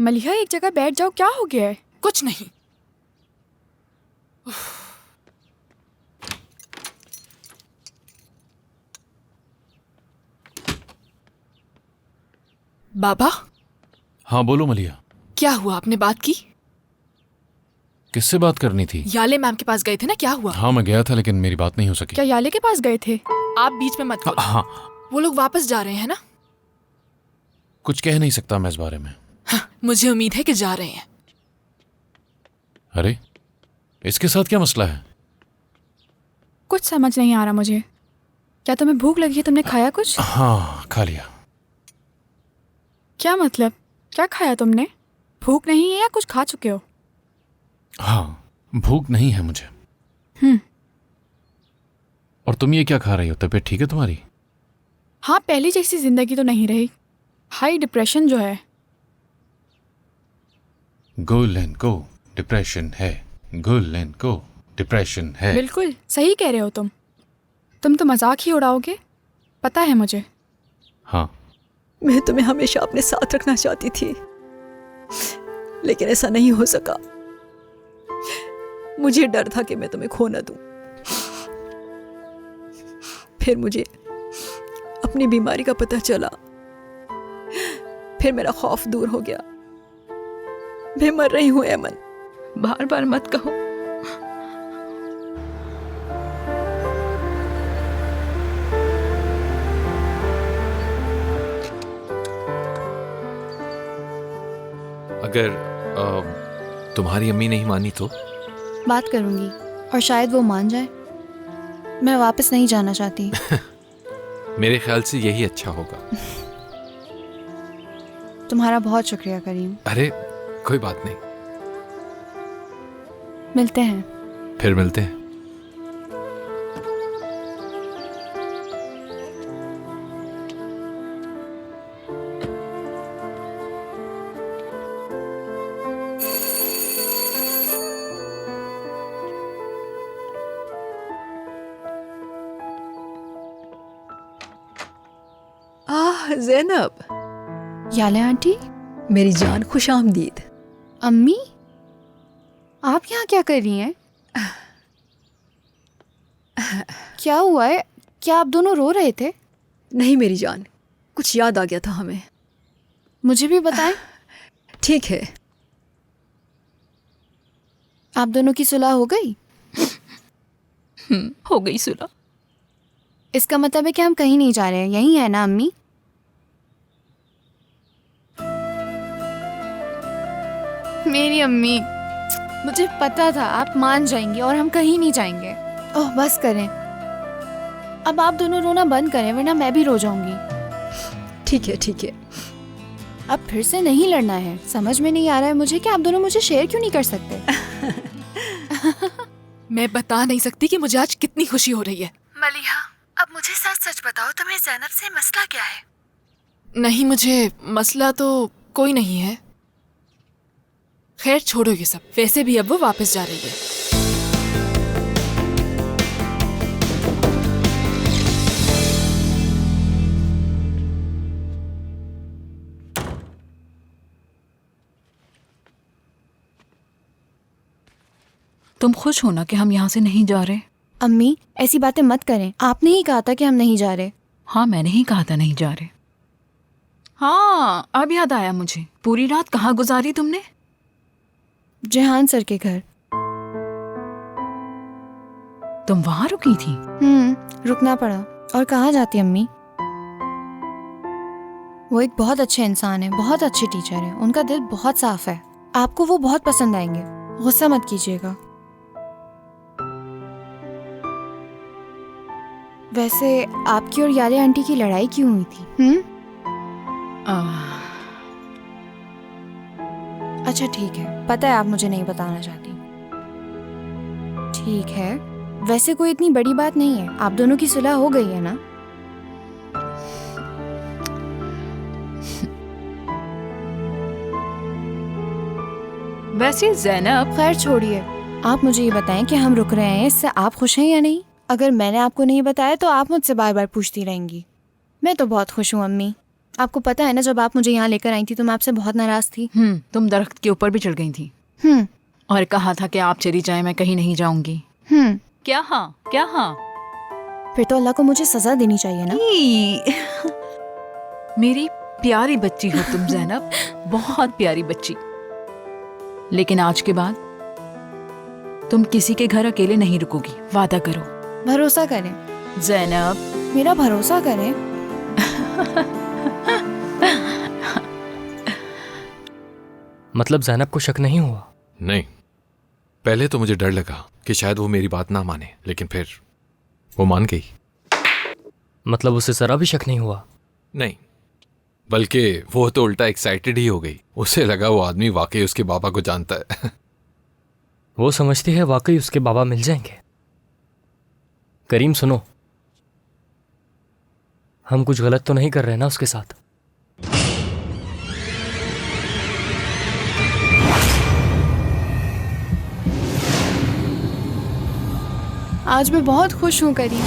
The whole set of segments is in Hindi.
मलिहा एक जगह बैठ जाओ, क्या हो गया है? कुछ नहीं। बाबा। हाँ बोलो मलिया। क्या हुआ, आपने बात की? किससे बात करनी थी? याले मैम के पास गए थे ना, क्या हुआ? हाँ मैं गया था लेकिन मेरी बात नहीं हो सकी। क्या याले के पास गए थे? आप बीच में मत बोलो। हाँ वो लोग वापस जा रहे हैं ना? कुछ कह नहीं सकता मैं इस बारे में। हाँ, मुझे उम्मीद है कि जा रहे हैं। अरे इसके साथ क्या मसला है? कुछ समझ नहीं आ रहा मुझे। क्या तुम्हें भूख लगी है? तुमने खाया कुछ? हाँ खा लिया। क्या मतलब, क्या खाया तुमने? भूख नहीं है या कुछ खा चुके हो? हाँ भूख नहीं है मुझे। और तुम ये क्या खा रही हो? तबीयत ठीक है तुम्हारी? हाँ, पहली जैसी जिंदगी तो नहीं रही। हाई डिप्रेशन जो है। गो लेन गो, डिप्रेशन है। गो लेन गो, डिप्रेशन है। बिल्कुल सही कह रहे हो तुम तो मजाक ही उड़ाओगे, पता है मुझे। हाँ मैं तुम्हें हमेशा अपने साथ रखना चाहती थी, लेकिन ऐसा नहीं हो सका। मुझे डर था कि मैं तुम्हें खो न दूं। फिर मुझे अपनी बीमारी का पता चला, फिर मेरा खौफ दूर हो गया। मैं मर रही हूं ऐमन, बार बार मत कहो। अगर तुम्हारी अम्मी नहीं मानी तो? बात करूंगी और शायद वो मान जाए। मैं वापस नहीं जाना चाहती। मेरे ख्याल से यही अच्छा होगा। तुम्हारा बहुत शुक्रिया करीम। अरे कोई बात नहीं, मिलते हैं। फिर मिलते हैं। ज़ैनब, याले आंटी, मेरी जान, खुश आमदीद। अम्मी, आप यहाँ क्या कर रही हैं? क्या हुआ है? क्या आप दोनों रो रहे थे? नहीं मेरी जान, कुछ याद आ गया था हमें। मुझे भी बताएं। ठीक है। आप दोनों की सुलह हो गई? हो गई सुलह। इसका मतलब है कि हम कहीं नहीं जा रहे हैं, यही है ना अम्मी? मेरी अम्मी, मुझे पता था आप मान जाएंगी और हम कहीं नहीं जाएंगे। ओह बस करें, अब आप दोनों रोना बंद करें वरना मैं भी रो जाऊंगी। ठीक है ठीक है। अब फिर से नहीं लड़ना है। समझ में नहीं आ रहा है मुझे कि आप दोनों मुझे शेयर क्यों नहीं कर सकते। मैं बता नहीं सकती कि मुझे आज कितनी खुशी हो रही है। मलिहा, अब मुझे सच सच बताओ, तुम्हें ज़ैनब से मसला क्या है? नहीं, मुझे मसला तो कोई नहीं है। खैर छोड़ो ये सब, वैसे भी अब वो वापस जा रही है। तुम खुश हो ना कि हम यहाँ से नहीं जा रहे? अम्मी ऐसी बातें मत करें, आपने ही कहा था कि हम नहीं जा रहे। हाँ मैंने ही कहा था नहीं जा रहे। हाँ अब याद आया मुझे, पूरी रात कहाँ गुजारी तुमने? जेहान सर के घर। तुम वहाँ रुकी थी? रुकना पड़ा। और कहाँ जाती अम्मी? वो एक बहुत अच्छे इंसान है, बहुत अच्छे टीचर है, उनका दिल बहुत साफ है। आपको वो बहुत पसंद आएंगे, गुस्सा मत कीजिएगा। वैसे आपकी और याले आंटी की लड़ाई क्यों हुई थी? अच्छा ठीक है, पता है आप मुझे नहीं बताना चाहती। ठीक है, वैसे कोई इतनी बड़ी बात नहीं है, आप दोनों की सुलह हो गई है ना? वैसे ज़ैनब, खैर छोड़िए, आप मुझे ये बताएं कि हम रुक रहे हैं, इससे आप खुश हैं या नहीं? अगर मैंने आपको नहीं बताया तो आप मुझसे बार बार पूछती रहेंगी। मैं तो बहुत खुश हूँ अम्मी, आपको पता है ना, जब आप मुझे यहाँ लेकर आई थी तो मैं आपसे बहुत नाराज थी। तुम दरख्त के ऊपर भी चढ़ गई थी हम्म और कहा था कि आप चली जाएं, मैं कहीं नहीं जाऊंगी। हम्म क्या हाँ, क्या हाँ? फिर तो अल्लाह को मुझे सजा देनी चाहिए ना। ई, मेरी प्यारी बच्ची हो तुम ज़ैनब, बहुत प्यारी बच्ची। लेकिन आज के बाद तुम किसी के घर अकेले नहीं रुकोगी, वादा करो। भरोसा करें, ज़ैनब। मेरा भरोसा करें। मतलब ज़ैनब को शक नहीं हुआ? नहीं, पहले तो मुझे डर लगा कि शायद वो मेरी बात ना माने, लेकिन फिर वो मान गई। मतलब उसे जरा भी शक नहीं हुआ? नहीं, बल्कि वो तो उल्टा एक्साइटेड ही हो गई। उसे लगा वो आदमी वाकई उसके बाबा को जानता है। वो समझती है वाकई उसके बाबा मिल जाएंगे। करीम सुनो, हम कुछ गलत तो नहीं कर रहे ना उसके साथ? आज मैं बहुत खुश हूँ करीम।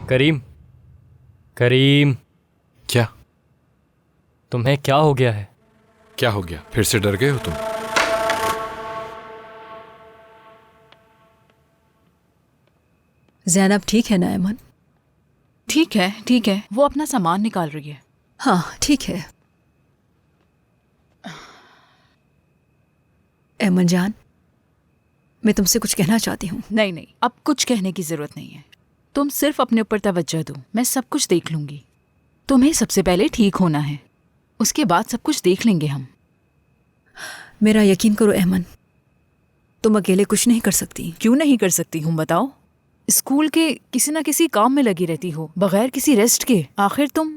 करीम, करीम, क्या? तुम्हें क्या हो गया है? क्या हो गया? फिर से डर गए हो तुम? ज़ैनब ठीक है ना ऐमन? ठीक है, ठीक है, वो अपना सामान निकाल रही है। हाँ ठीक है। ऐमन जान, मैं तुमसे कुछ कहना चाहती हूँ। नहीं नहीं, अब कुछ कहने की जरूरत नहीं है। तुम सिर्फ अपने ऊपर तवज्जो दो, मैं सब कुछ देख लूंगी। तुम्हें सबसे पहले ठीक होना है, उसके बाद सब कुछ देख लेंगे हम। मेरा यकीन करो ऐमन, तुम अकेले कुछ नहीं कर सकती। क्यों नहीं कर सकती हूँ बताओ? स्कूल के किसी ना किसी काम में लगी रहती हो बगैर किसी रेस्ट के। आखिर तुम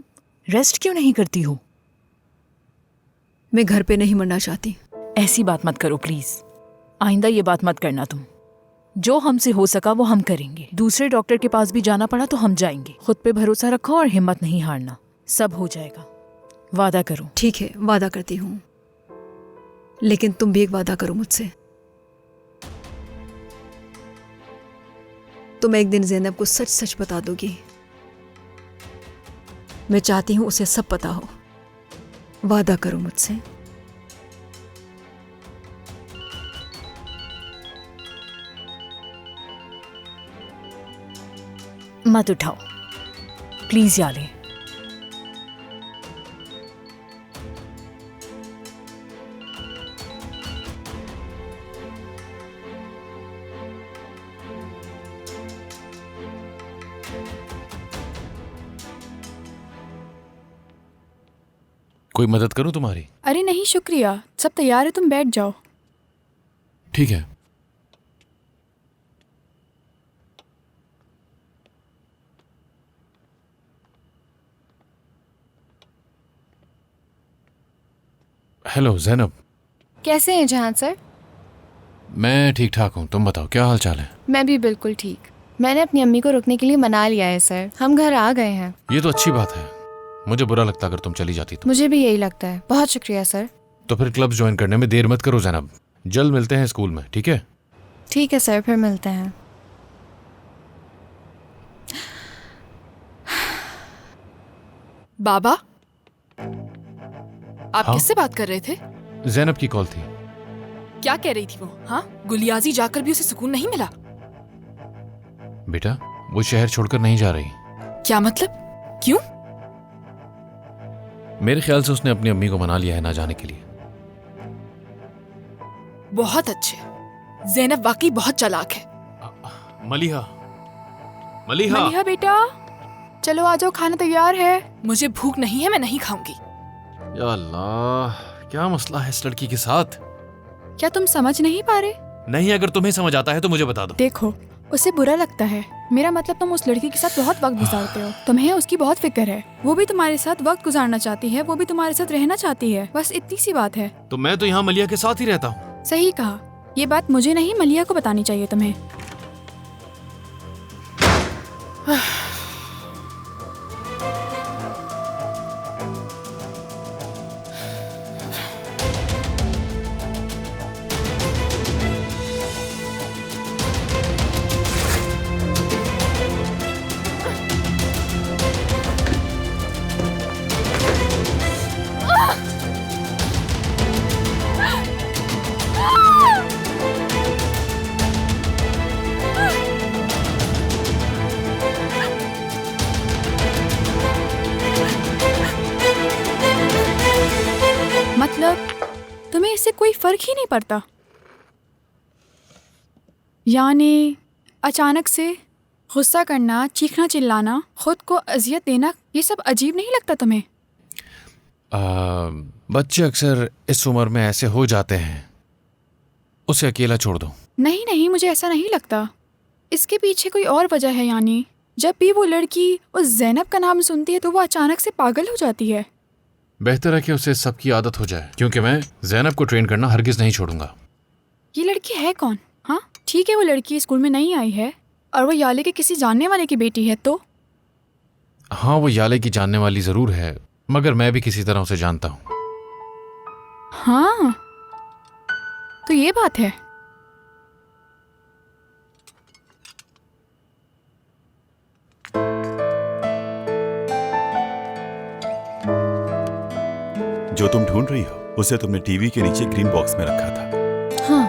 रेस्ट क्यों नहीं करती हो? मैं घर पे नहीं मरना चाहती। ऐसी बात मत करो प्लीज, आइंदा ये बात मत करना तुम। जो हमसे हो सका वो हम करेंगे। दूसरे डॉक्टर के पास भी जाना पड़ा तो हम जाएंगे। खुद पे भरोसा रखो और हिम्मत नहीं हारना, सब हो जाएगा। वादा करो। ठीक है, वादा करती हूँ, लेकिन तुम भी एक वादा करो मुझसे। तुम एक दिन ज़ैनब को सच सच बता दोगी। मैं चाहती हूँ उसे सब पता हो। वादा करो मुझसे। मत उठाओ प्लीज याले। कोई मदद करूं तुम्हारी? अरे नहीं शुक्रिया, सब तैयार है, तुम बैठ जाओ। ठीक है। हेलो जैनब। कैसे हैं जहां सर? मैं ठीक ठाक हूँ, तुम बताओ क्या हाल चाल है? मैं भी बिल्कुल ठीक। मैंने अपनी अम्मी को रुकने के लिए मना लिया है सर, हम घर आ गए हैं। ये तो अच्छी बात है, मुझे बुरा लगता अगर तुम चली जाती तो। मुझे भी यही लगता है। बहुत शुक्रिया सर। तो फिर क्लब ज्वाइन करने में देर मत करो जैनब। जल्द मिलते हैं स्कूल में, ठीक है? ठीक है सर, फिर मिलते हैं। बाबा, आप हाँ? किससे बात कर रहे थे? जैनब की कॉल थी। क्या कह रही थी वो? हाँ, गुलियाजी जाकर भी उसे सुकून नहीं मिला? बेटा वो शहर छोड़कर नहीं जा रही। क्या मतलब? क्यों? मेरे ख्याल से उसने अपनी अम्मी को मना लिया है ना जाने के लिए। बहुत अच्छे। ज़ैनब वाकई बहुत चालाक है। मलिहा, मलिहा, मलिहा बेटा, चलो आ जाओ, खाना तैयार है। मुझे भूख नहीं है, मैं नहीं खाऊंगी। या अल्लाह, क्या मसला है इस लड़की के साथ? क्या तुम समझ नहीं पा रहे? नहीं, अगर तुम्हें समझ आता है तो मुझे बता दो। देखो, उसे बुरा लगता है। मेरा मतलब तुम उस लड़की के साथ बहुत वक्त गुजारते हो, तुम्हें उसकी बहुत फिक्र है। वो भी तुम्हारे साथ वक्त गुजारना चाहती है, वो भी तुम्हारे साथ रहना चाहती है, बस इतनी सी बात है। तो मैं तो यहाँ मलिहा के साथ ही रहता हूँ। सही कहा, ये बात मुझे नहीं मलिहा को बतानी चाहिए तुम्हें। तुम्हें इससे कोई फर्क ही नहीं पड़ता। यानी अचानक से गुस्सा करना, चीखना चिल्लाना, खुद को अजियत देना, ये सब अजीब नहीं लगता तुम्हें? बच्चे अक्सर इस उम्र में ऐसे हो जाते हैं। उसे अकेला छोड़ दो। नहीं नहीं, मुझे ऐसा नहीं लगता। इसके पीछे कोई और वजह है। यानी जब भी वो लड़की उस ज़ैनब का नाम सुनती है तो वो अचानक से पागल हो जाती है। बेहतर है कि उसे सबकी आदत हो जाए, क्योंकि मैं ज़ैनब को ट्रेन करना हरगिज़ नहीं छोड़ूंगा। ये लड़की है कौन? हाँ ठीक है, वो लड़की स्कूल में नहीं आई है और वो याले के किसी जानने वाले की बेटी है तो? हाँ, वो याले की जानने वाली ज़रूर है, मगर मैं भी किसी तरह उसे जानता हूँ। हाँ तो ये बात है। जो तुम ढूंढ रही हो उसे तुमने टीवी के नीचे ग्रीन बॉक्स में रखा था। हाँ।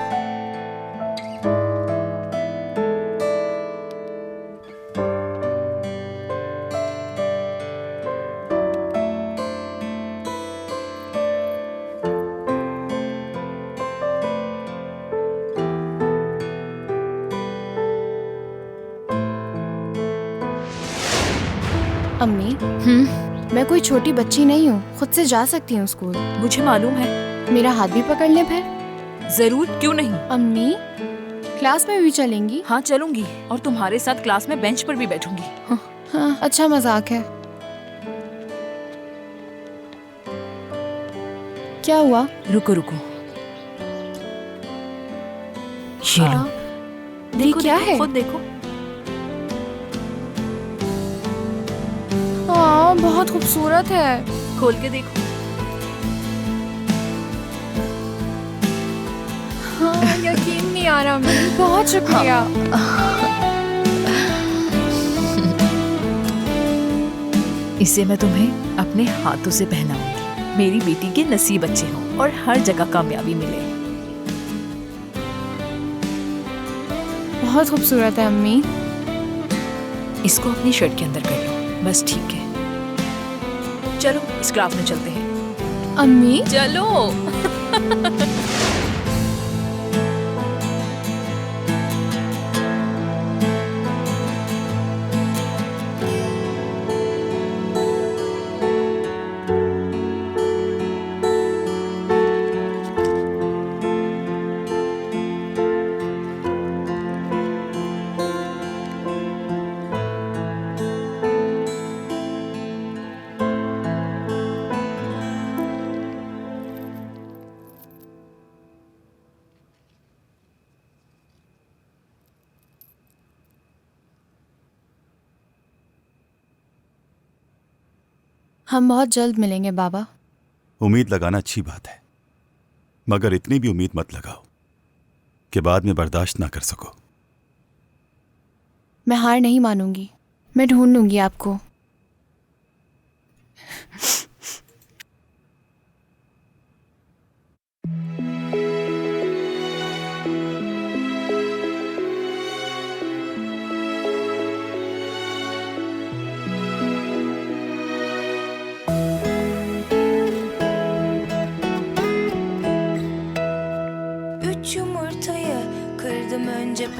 अम्मी, मैं कोई छोटी बच्ची नहीं हूँ, खुद से जा सकती हूँ स्कूल। मुझे मालूम है। मेरा हाथ भी पकड़ ले फिर। जरूर, क्यों नहीं। अम्मी, क्लास में भी चलेंगी? हाँ चलूंगी, और तुम्हारे साथ क्लास में बेंच पर भी बैठूंगी। हाँ, अच्छा मजाक है। क्या हुआ? रुको रुको, ये लो। देखो क्या है? खुद देखो। हाँ, बहुत खूबसूरत है। खोल के देखो। हाँ, यकीन नहीं आ रहा अम्मी, बहुत शुक्रिया। इसे मैं तुम्हें अपने हाथों से पहनाऊंगी। मेरी बेटी के नसीब अच्छे हों और हर जगह कामयाबी मिले। बहुत खूबसूरत है अम्मी। इसको अपनी शर्ट के अंदर कर लो, बस ठीक है। चलो इस क्लास में चलते हैं। अम्मी चलो। हम बहुत जल्द मिलेंगे बाबा। उम्मीद लगाना अच्छी बात है, मगर इतनी भी उम्मीद मत लगाओ कि बाद में बर्दाश्त ना कर सको। मैं हार नहीं मानूंगी, मैं ढूंढ लूंगी आपको।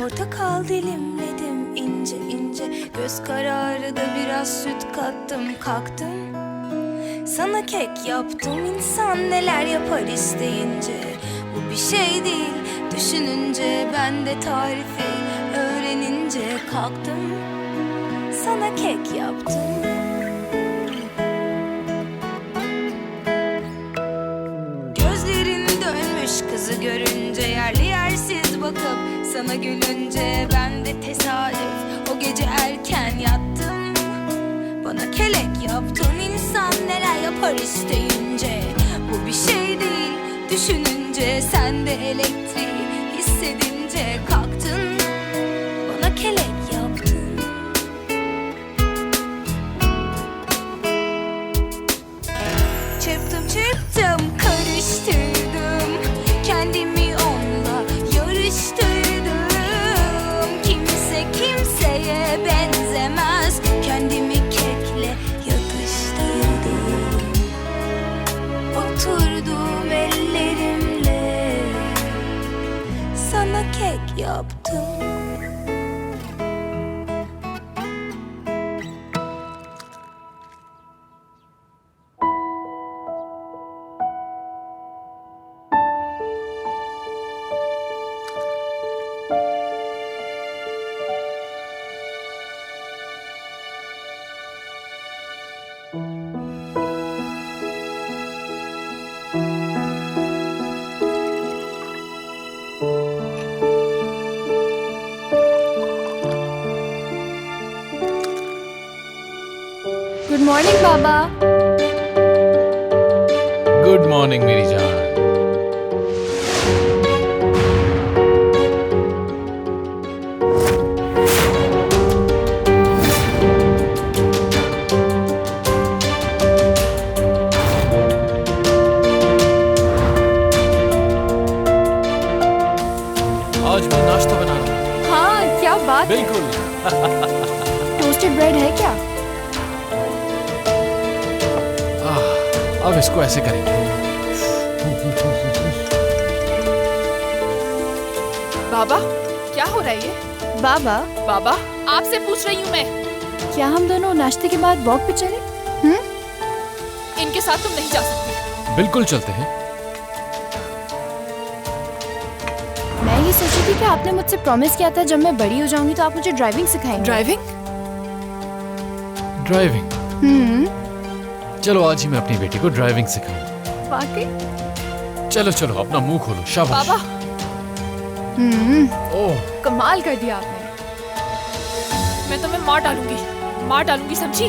Portakal dilimledim ince ince, göz kararı da biraz süt kattım, kalktım. Sana kek yaptım, insan neler yapar isteyince. Bu bir şey değil, düşününce, ben de tarifi öğrenince kalktım. Sana kek yaptım. Gözlerin dönmüş kızı görünce, yerli yersiz bakıp sana gülünce, ben de tesadüf o gece erken yattım. Bana kelek yaptın, insan neler yapar isteyince. Bu bir şey değil, düşününce, sen de elektriği hissedince kalktın. Bana kelek yaptın. Çırptım çırptım karıştırdım, kendimi onunla yarıştırdım. Kimseye benzemez, kendimi kekle yatıştırdım. Oturdum ellerimle yaptım. Good morning Baba. Good morning मेरी जान। आज मैं नाश्ता बना रहा हूँ। हाँ क्या बात है। बिल्कुल। टोस्टेड ब्रेड है क्या? अब इसको ऐसे करेंगे। बाबा क्या हो रहा है ये? बाबा बाबा आपसे पूछ रही हूँ मैं। क्या हम दोनों नाश्ते के बाद वॉक पे चले? इनके साथ तुम नहीं जा सकती। बिल्कुल चलते हैं। मैं ये सोची थी कि आपने मुझसे प्रॉमिस किया था जब मैं बड़ी हो जाऊंगी तो आप मुझे ड्राइविंग सिखाएंगे। ड्राइविंग? ड्राइविंग? चलो आज ही मैं अपनी बेटी को ड्राइविंग सिखाऊं। वाकई? चलो चलो अपना मुंह खोलो। शाबाश। बाबा ओह कमाल कर दिया आपने। मैं तुम्हें मार डालूंगी समझी?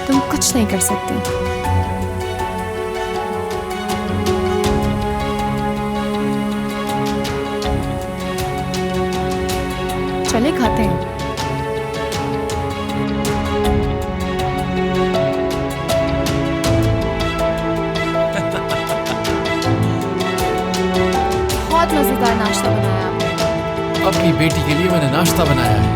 तुम कुछ नहीं कर सकती। चले खाते हैं। बहुत मजेदार नाश्ता बनाया आपने। अपनी बेटी के लिए मैंने नाश्ता बनाया है।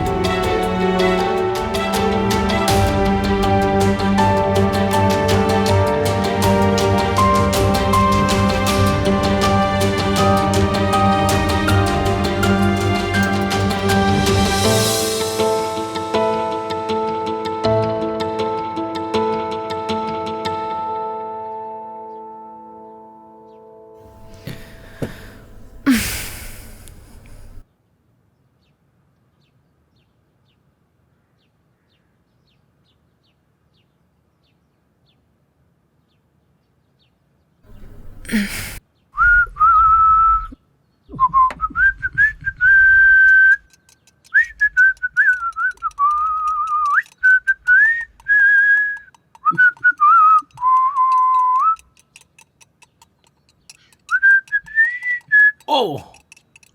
ओह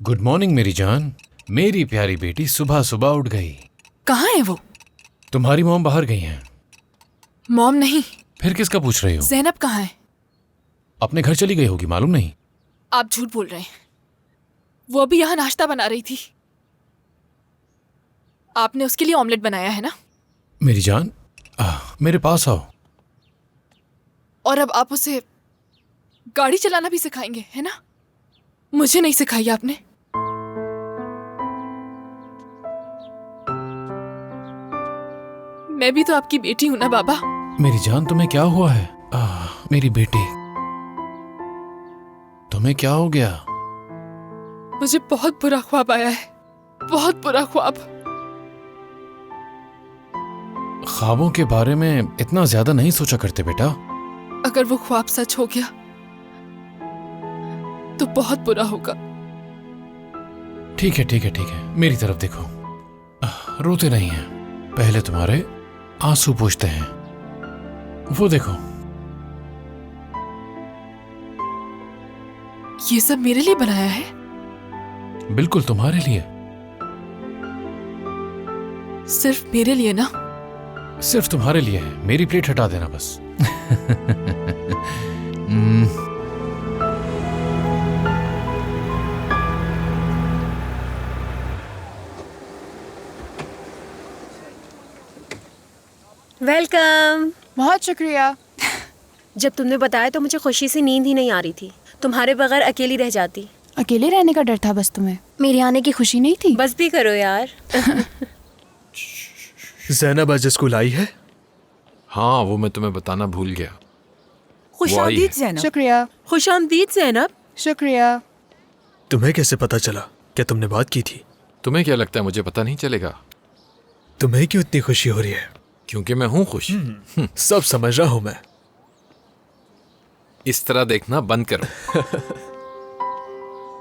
गुड मॉर्निंग मेरी जान। मेरी प्यारी बेटी सुबह सुबह उठ गई। कहाँ है वो? तुम्हारी मॉम बाहर गई हैं। मॉम नहीं। फिर किसका पूछ रही हो? ज़ैनब कहाँ है? अपने घर चली गई होगी, मालूम नहीं? आप झूठ बोल रहे हैं। वो अभी यहाँ नाश्ता बना रही थी। आपने उसके लिए ऑमलेट बनाया है ना? मेरी जान मेरे पास आओ। और अब आप उसे गाड़ी चलाना भी सिखाएंगे, है ना? मुझे नहीं सिखाई आपने। मैं भी तो आपकी बेटी हूं ना बाबा। मेरी जान तुम्हें क्या हुआ है? मेरी बेटी तुम्हें क्या हो गया? मुझे बहुत बुरा ख्वाब आया है, बहुत बुरा ख्वाब। ख्वाबों के बारे में इतना ज्यादा नहीं सोचा करते बेटा। अगर वो ख्वाब सच हो गया तो बहुत बुरा होगा। ठीक है ठीक है ठीक है, मेरी तरफ देखो। रोते नहीं हैं, पहले तुम्हारे आंसू पूछते हैं। वो देखो। ये सब मेरे लिए बनाया है? बिल्कुल तुम्हारे लिए। सिर्फ मेरे लिए ना? सिर्फ तुम्हारे लिए है। मेरी प्लेट हटा देना बस। वेलकम। बहुत शुक्रिया। जब तुमने बताया तो मुझे खुशी से नींद ही नहीं आ रही थी। तुम्हारे बगैर अकेली रह जाती। अकेले रहने का डर था बस तुम्हें, मेरे आने की खुशी नहीं थी। बस भी करो यार। ज़ैनब आज स्कूल आई है? हाँ, वो मैं तुम्हें बताना भूल गया। खुशामदीद ज़ैनब। शुक्रिया। खुशामदीद ज़ैनब। शुक्रिया। तुम्हें कैसे पता चला? क्या तुमने बात की थी? तुम्हें क्या लगता है मुझे पता नहीं चलेगा? तुम्हें क्यों इतनी खुशी हो रही है? क्योंकि मैं हूं खुश। सब समझ रहा हूं मैं। इस तरह देखना बंद करो।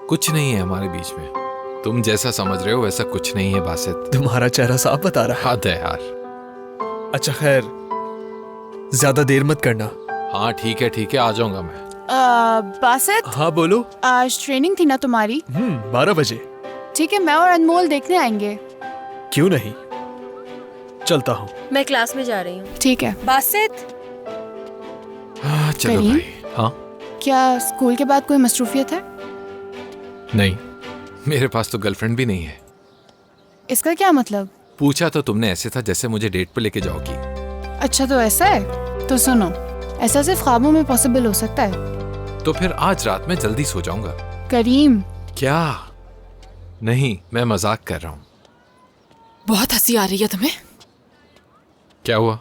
कुछ नहीं है हमारे बीच में। तुम जैसा समझ रहे हो वैसा कुछ नहीं है बासित। तुम्हारा चेहरा साफ बता रहा है। हद है यार। अच्छा खैर, ज्यादा देर मत करना। हाँ ठीक है, आ जाऊंगा मैं। बासित। हाँ बोलो। आज ट्रेनिंग थी ना तुम्हारी? 12 बजे। ठीक है, मैं और अनमोल देखने आएंगे। क्यों नहीं, चलता हूँ। मैं क्लास में जा रही हूँ। ठीक है। बासित। हाँ चलो करीम? भाई। हाँ क्या स्कूल के बाद कोई मसरूफियत है? नहीं, मेरे पास तो गर्लफ्रेंड भी नहीं है। इसका क्या मतलब? पूछा तो तुमने ऐसे था जैसे मुझे डेट पे लेके जाओगी। अच्छा तो ऐसा है, तो सुनो, ऐसा सिर्फ ख्वाबों में पॉसिबल हो सकता है। तो फिर आज रात में जल्दी सो जाऊंगा। करीम। क्या? नहीं, मैं मजाक कर रहा हूँ। बहुत हंसी आ रही है तुम्हें। क्या हुआ?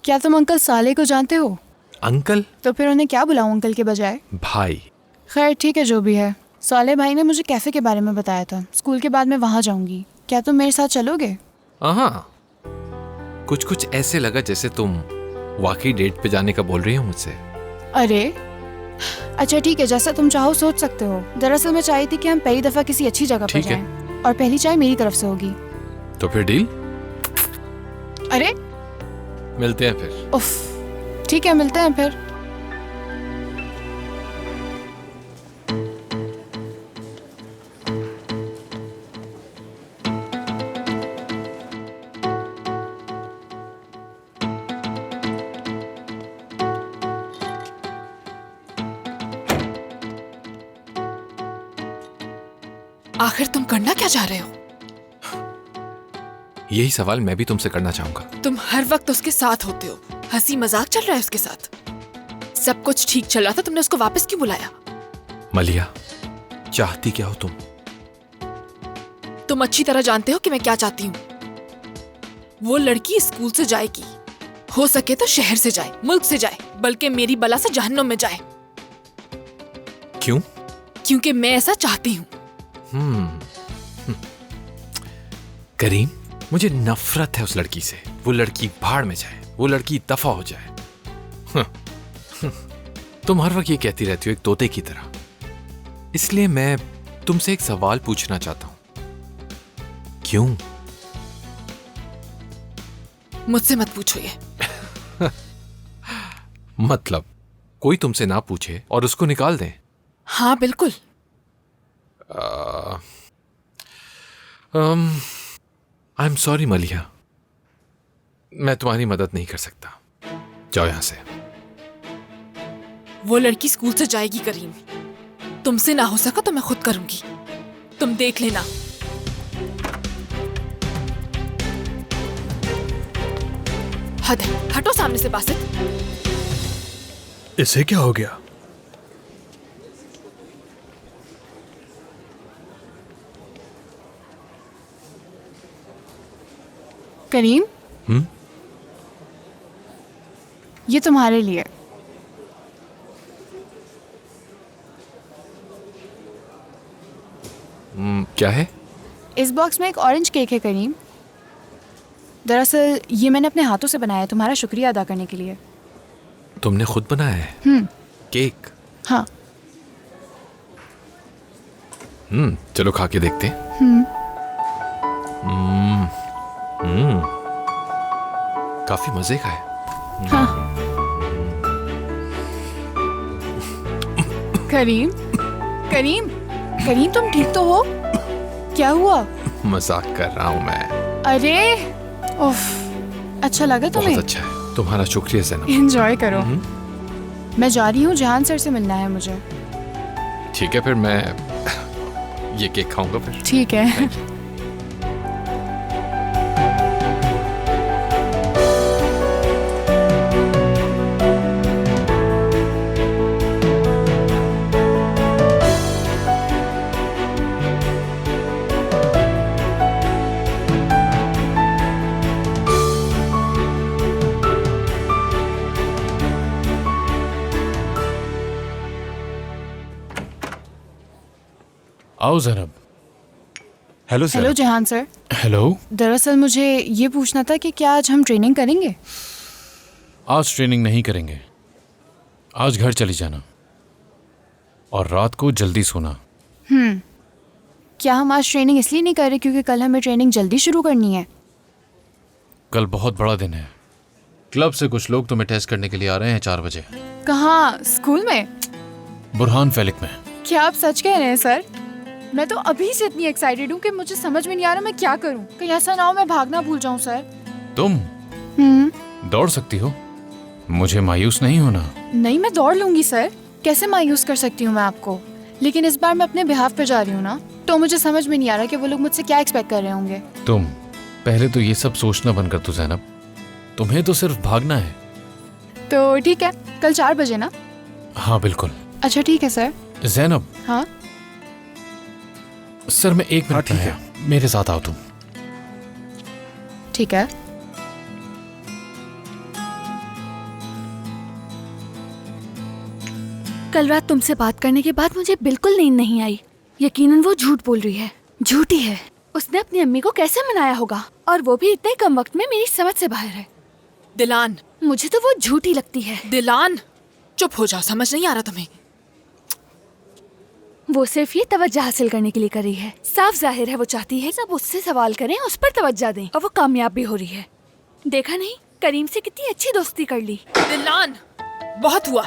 क्या तुम अंकल साले को जानते हो? अंकल? तो फिर उन्हें क्या बुलाऊं अंकल के बजाय? भाई। खैर ठीक है, जो भी है। साले भाई ने मुझे कैफे के बारे में बताया था। स्कूल के बाद मैं वहां जाऊंगी। क्या तुम मेरे साथ चलोगे? हाँ, कुछ ऐसे लगा जैसे तुम वाकई डेट पे जाने का बोल रही हो मुझसे। अरे अच्छा ठीक है, जैसा तुम चाहो सोच सकते हो। दरअसल मैं चाही थी कि हम पहली दफा किसी अच्छी जगह पर जाएं, और पहली चाय मेरी तरफ से होगी। तो फिर डील? अरे मिलते हैं फिर। उफ, ठीक है, मिलते हैं फिर। आखिर तुम करना क्या चाह रहे हो? यही सवाल मैं भी तुमसे करना चाहूंगा। तुम हर वक्त उसके साथ होते हो। हंसी मजाक चल रहा है उसके साथ। सब कुछ ठीक चल रहा था, तुमने उसको वापस क्यों बुलाया? मलिया, चाहती क्या हो तुम? तुम अच्छी तरह जानते हो कि मैं क्या चाहती हूँ। वो लड़की स्कूल से जाएगी, हो सके तो शहर से जाए, मुल्क से जाए, बल्कि मेरी बला से जहन्नुम में जाए। क्यों? क्योंकि मैं ऐसा चाहती हूँ। करीम, मुझे नफरत है उस लड़की से। वो लड़की भाड़ में जाए, वो लड़की दफा हो जाए। तुम हर वक्त ये कहती रहती हो एक तोते की तरह। इसलिए मैं तुमसे एक सवाल पूछना चाहता हूं। क्यों? मुझसे मत पूछो ये। मतलब कोई तुमसे ना पूछे और उसको निकाल दें? हाँ बिल्कुल। आई एम सॉरी मलिया, मैं तुम्हारी मदद नहीं कर सकता। जाओ यहां से। वो लड़की स्कूल से जाएगी करीम। तुमसे ना हो सका तो मैं खुद करूंगी, तुम देख लेना। हद है, हटो सामने से बासित। इसे क्या हो गया? करीम, ये तुम्हारे लिए। क्या है? इस बॉक्स में एक ऑरेंज केक है करीम। दरअसल ये मैंने अपने हाथों से बनाया है तुम्हारा शुक्रिया अदा करने के लिए। तुमने खुद बनाया है? केक? हाँ। चलो खा के देखते हैं। काफी मजे का है। हाँ। करीम, करीम, करीम, तुम ठीक तो हो? क्या हुआ? मजाक कर रहा हूँ मैं। अरे उफ, अच्छा लगा तुम्हें? बहुत अच्छा है, तुम्हारा शुक्रिया ज़ैनब। एंजॉय करो। मैं जा रही हूँ, जहान सर से मिलना है मुझे। ठीक है, फिर मैं ये केक खाऊंगा फिर। ठीक है। आओ Zainab. Hello sir. Hello Jahan sir. Hello. दरअसल मुझे ये पूछना था कि क्या आज हम ट्रेनिंग करेंगे? आज ट्रेनिंग नहीं करेंगे, आज घर चली जाना और रात को जल्दी सोना। क्या हम आज ट्रेनिंग इसलिए नहीं कर रहे क्योंकि कल हमें ट्रेनिंग जल्दी शुरू करनी है? कल बहुत बड़ा दिन है। क्लब से कुछ लोग तुम्हें टेस्ट करने के लिए आ रहे हैं 4 बजे। कहाँ? स्कूल में? बुरहान फेलिक में। क्या आप सच कह रहे हैं सर? मैं तो अभी से इतनी एक्साइटेड हूँ कि मुझे समझ में नहीं आ रहा मैं क्या करूँ। कहीं ऐसा ना हो मैं भागना भूल जाऊँ सर। तुम दौड़ सकती हो, मुझे मायूस नहीं होना। नहीं, मैं दौड़ लूंगी सर। कैसे मायूस कर सकती हूँ मैं आपको? लेकिन इस बार मैं अपने बिहाफ पे जा रही हूँ ना, तो मुझे समझ में नहीं आ रहा कि वो लोग मुझसे क्या एक्सपेक्ट कर रहे होंगे। तुम पहले तो ये सब सोचना बंद कर दो जैनब, तुम्हें तो सिर्फ भागना है। तो ठीक है, कल 4 बजे ना? हाँ बिल्कुल। अच्छा ठीक है सर। जैनब। हाँ सर मैं 1 मिनट है, मेरे साथ आओ तुम। ठीक है। कल रात तुमसे बात करने के बाद मुझे बिल्कुल नींद नहीं आई। यकीनन वो झूठ बोल रही है, झूठी है। उसने अपनी अम्मी को कैसे मनाया होगा, और वो भी इतने कम वक्त में मेरी समझ से बाहर है। दिलान, मुझे तो वो झूठी लगती है। दिलान चुप हो जाओ, समझ नहीं आ रहा तुम्हें? वो सिर्फ ये तवज्जो हासिल करने के लिए कर रही है। साफ जाहिर है वो चाहती है सब उससे सवाल करें, उस पर तवज्जो दें, और वो कामयाब भी हो रही है। देखा नहीं, करीम से कितनी अच्छी दोस्ती कर ली। दिलान बहुत हुआ,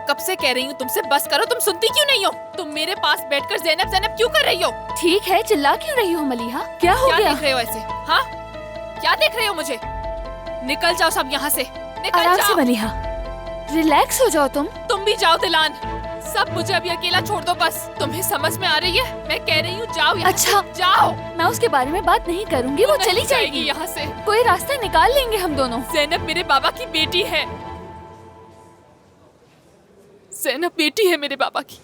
कब से कह रही हूँ तुमसे बस करो, तुम सुनती क्यों नहीं हो? तुम मेरे पास बैठकर ज़ैनब ज़ैनब क्यों कर रही हो? ठीक है, चिल्ला क्यों रही हो मलिहा? क्या हो गया? क्या देख रहे हो ऐसे? हाँ, क्या देख रहे हो मुझे? निकल जाओ सब यहाँ से, निकल आराम जाओ। से मलिहा, रिलैक्स हो जाओ तुम भी जाओ दिलान, सब मुझे अभी अकेला छोड़ दो बस। तुम्हें समझ में आ रही है? मैं कह रही हूँ जाओ यहाँ अच्छा से, जाओ। मैं उसके बारे में बात नहीं करूँगी, वो चली जाएगी यहाँ से। कोई रास्ता निकाल लेंगे हम दोनों। ज़ैनब मेरे बाबा की बेटी है, ज़ैनब बेटी है मेरे बाबा की।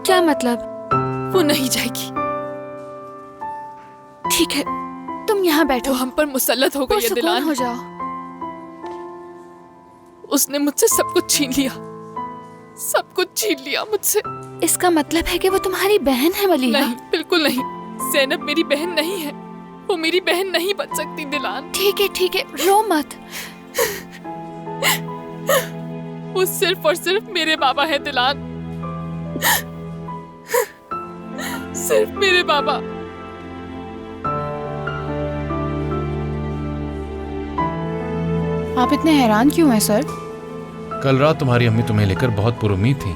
क्या मतलब? वो नहीं जाएगी। ठीक है, तुम यहाँ बैठो। वो हम पर मुसल्लत हो गई है दिलान। हो जाओ। उसने मुझसे सब कुछ छीन लिया, सब कुछ छीन लिया मुझसे। इसका मतलब है कि वो तुम्हारी बहन है मलिहा? नहीं, बिल्कुल नहीं। ज़ैनब मेरी बहन नहीं है, वो मेरी बहन नहीं बन सकती दिलान। ठीक है, रो मत। वो सिर्फ और सिर्फ मेरे बाबा है दिलान, सिर्फ मेरे बाबा। आप इतने हैरान क्यों हैं सर? कल रात तुम्हारी अम्मी तुम्हें लेकर बहुत पुरुम्मीद थी।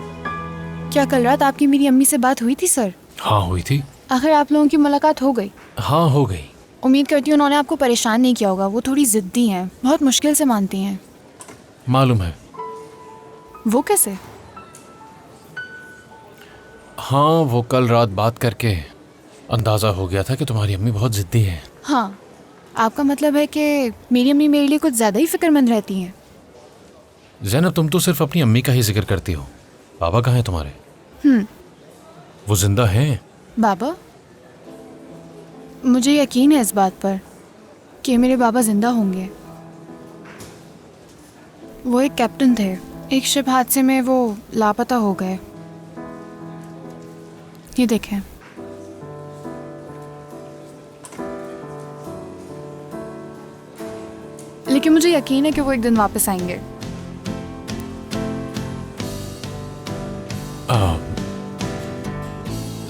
क्या कल रात आपकी मेरी अम्मी से बात हुई थी सर? हाँ हुई थी। आखिर आप लोगों की मुलाकात हो गई? हाँ हो गई। उम्मीद करती हूँ उन्होंने आपको परेशान नहीं किया होगा। वो थोड़ी जिद्दी हैं, बहुत मुश्किल से मानती हैं। मालूम है। वो कैसे? हाँ वो कल रात बात करके अंदाजा हो गया था कि तुम्हारी अम्मी बहुत जिद्दी है। हाँ, आपका मतलब है कि मेरी अम्मी मेरे लिए कुछ ज्यादा ही फिक्रमंद रहती हैं। ज़ैनब तुम तो सिर्फ अपनी अम्मी का ही जिक्र करती हो, बाबा कहाँ हैं तुम्हारे? वो जिंदा हैं? बाबा? मुझे यकीन है इस बात पर कि मेरे बाबा जिंदा होंगे। वो एक कैप्टन थे, एक शिप हादसे में वो लापता हो गए। ये देखें। लेकिन मुझे यकीन है कि वो एक दिन वापस आएंगे।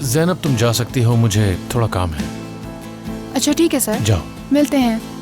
ज़ैनब तुम जा सकती हो, मुझे थोड़ा काम है। अच्छा ठीक है सर, जाओ। मिलते हैं।